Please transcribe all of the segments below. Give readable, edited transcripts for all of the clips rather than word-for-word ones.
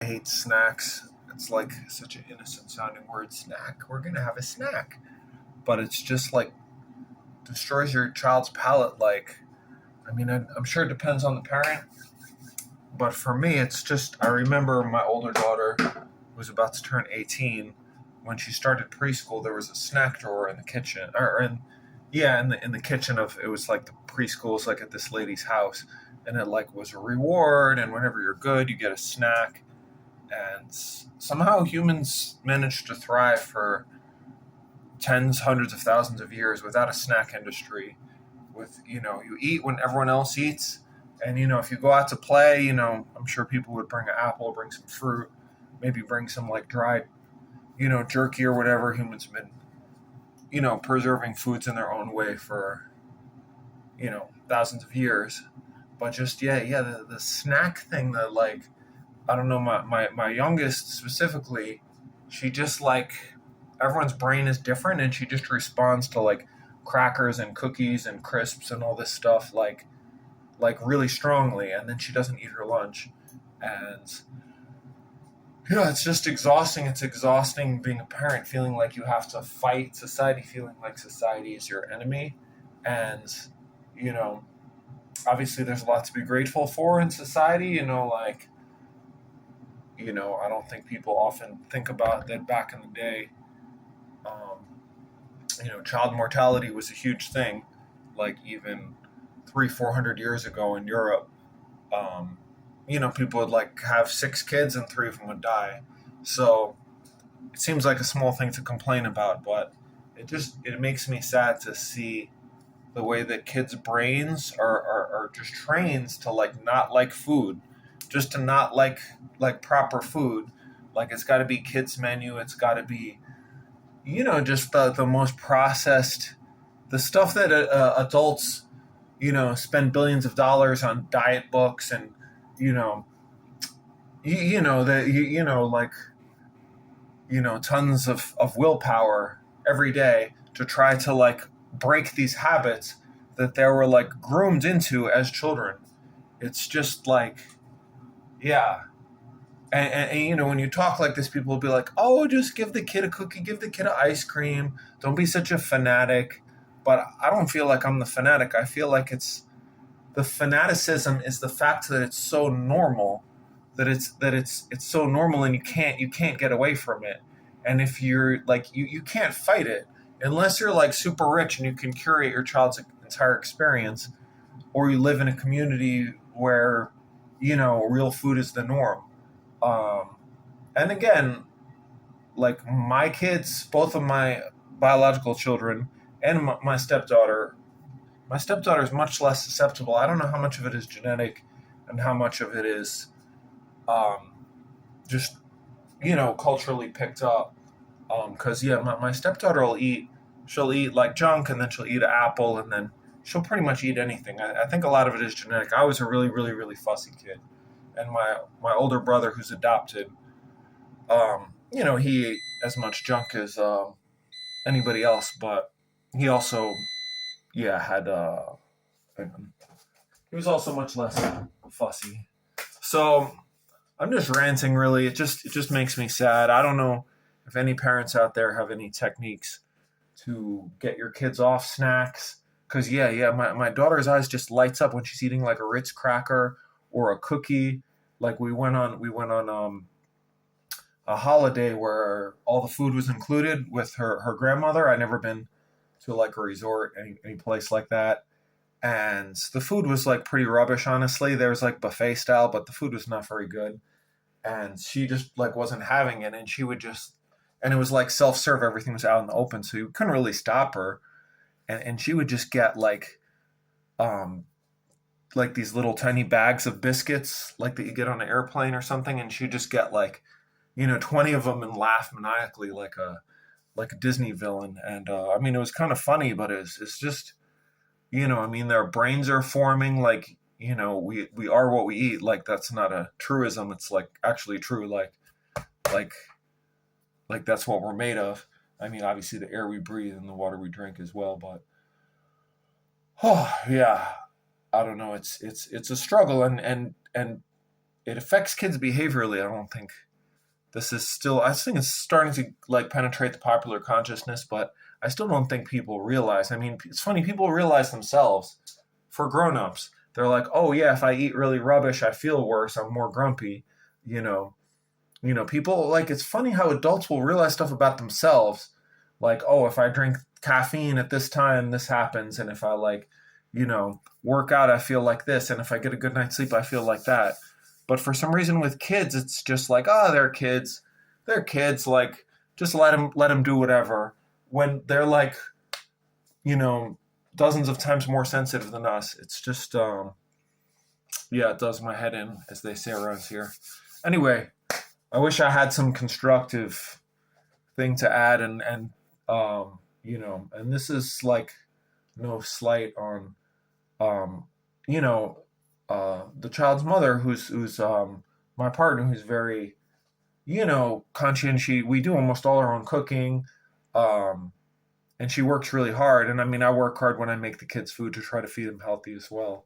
I hate snacks. It's like such an innocent sounding word, snack. We're gonna have a snack. But it's just like destroys your child's palate. I'm sure it depends on the parent, but for me, it's just, I remember my older daughter was about to turn 18. When she started preschool, there was a snack drawer in the kitchen, in the kitchen of, it was like the preschools, like at this lady's house. And it like was a reward. And whenever you're good, you get a snack. And somehow humans managed to thrive for tens, hundreds of thousands of years without a snack industry. With, you eat when everyone else eats, and if you go out to play, I'm sure people would bring an apple, bring some fruit, maybe bring some like dried, jerky or whatever. Humans have been, preserving foods in their own way for, thousands of years. But just, yeah, the snack thing, that like, I don't know, my youngest specifically, she just like, everyone's brain is different, and she just responds to like crackers and cookies and crisps and all this stuff like really strongly, and then she doesn't eat her lunch. And it's just exhausting. It's exhausting being a parent, feeling like you have to fight society, feeling like society is your enemy. And you know obviously there's a lot to be grateful for in society. I don't think people often think about that back in the day. um, Child mortality was a huge thing, like even 300-400 years ago in Europe. um, People would like have six kids and three of them would die. So it seems like a small thing to complain about, but it makes me sad to see the way that kids' brains are just trained to like not like food, just to not like proper food. Like it's got to be kids menu. It's got to be just the most processed, the stuff that adults spend billions of dollars on diet books, and you know that like tons of willpower every day to try to like break these habits that they were like groomed into as children. It's just like, yeah. And when you talk like this, people will be like, oh, just give the kid a cookie, give the kid an ice cream, don't be such a fanatic. But I don't feel like I'm the fanatic. I feel like the fanaticism is the fact that it's so normal, that it's so normal, and you can't get away from it. And if you're like, you can't fight it unless you're like super rich and you can curate your child's entire experience, or you live in a community where real food is the norm. um and again, like my kids, both of my biological children and my stepdaughter, my stepdaughter is much less susceptible. I don't know how much of it is genetic and how much of it is um, just culturally picked up. Because yeah, my stepdaughter will eat. She'll eat like junk, and then she'll eat an apple, and then she'll pretty much eat anything. I think a lot of it is genetic. I was a really, really, really fussy kid, and my older brother, who's adopted, he ate as much junk as anybody else, but he also, yeah, had he was also much less fussy. So I'm just ranting, really. It just makes me sad. I don't know if any parents out there have any techniques to get your kids off snacks. Cause yeah, my daughter's eyes just lights up when she's eating like a Ritz cracker or a cookie. Like we went on a holiday where all the food was included with her grandmother. I'd never been to like a resort, any place like that. And the food was like pretty rubbish, honestly. There was like buffet style, but the food was not very good. And she just like wasn't having it, and she would just, and it was like self-serve, everything was out in the open, so you couldn't really stop her. And she would just get um like these little tiny bags of biscuits like that you get on an airplane or something, and she'd just get like 20 of them and laugh maniacally like a Disney villain. And I mean, it was kind of funny, but it's just, I mean, their brains are forming, like, we are what we eat. Like, that's not a truism. It's like actually true. Like, like that's what we're made of. I mean, obviously the air we breathe and the water we drink as well, but oh yeah, I don't know. It's a struggle, and it affects kids behaviorally. I don't think this is still, I think it's starting to like penetrate the popular consciousness, but I still don't think people realize. I mean, it's funny, people realize themselves for grown-ups. They're like, oh yeah, if I eat really rubbish, I feel worse, I'm more grumpy, you know. People like, it's funny how adults will realize stuff about themselves. Like, oh, if I drink caffeine at this time, this happens, and if I like, work out, I feel like this, and if I get a good night's sleep, I feel like that. But for some reason with kids, it's just like, oh, they're kids. They're kids. Like, just let them do whatever. When they're like, you know, dozens of times more sensitive than us. It's just, yeah, it does my head in, as they say around here. Anyway, I wish I had some constructive thing to add, and this is like no slight on, um, you know, the child's mother, who's my partner, who's very, conscientious. We do almost all our own cooking, um, and she works really hard. And I mean, I work hard when I make the kids food to try to feed them healthy as well.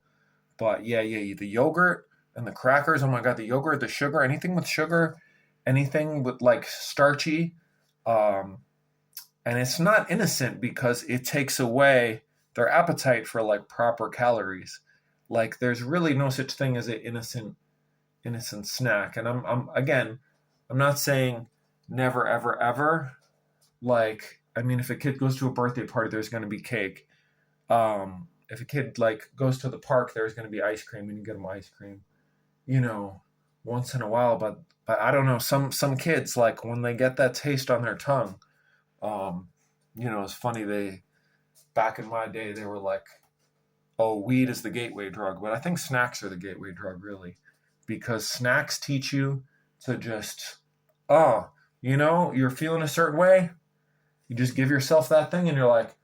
But yeah, the yogurt and the crackers. Oh my god, the yogurt, the sugar, anything with sugar, anything with like starchy, um, and it's not innocent because it takes away their appetite for like proper calories. Like there's really no such thing as an innocent snack. And I'm again, I'm not saying never ever ever. Like, I mean, if a kid goes to a birthday party, there's going to be cake. If a kid like goes to the park, there's going to be ice cream, and you get them ice cream. You know, once in a while, but I don't know. Some kids, like when they get that taste on their tongue, um, it's funny. They back in my day, they were like, "Oh, weed is the gateway drug," but I think snacks are the gateway drug, really, because snacks teach you to just, oh, you're feeling a certain way. You just give yourself that thing, and you're like,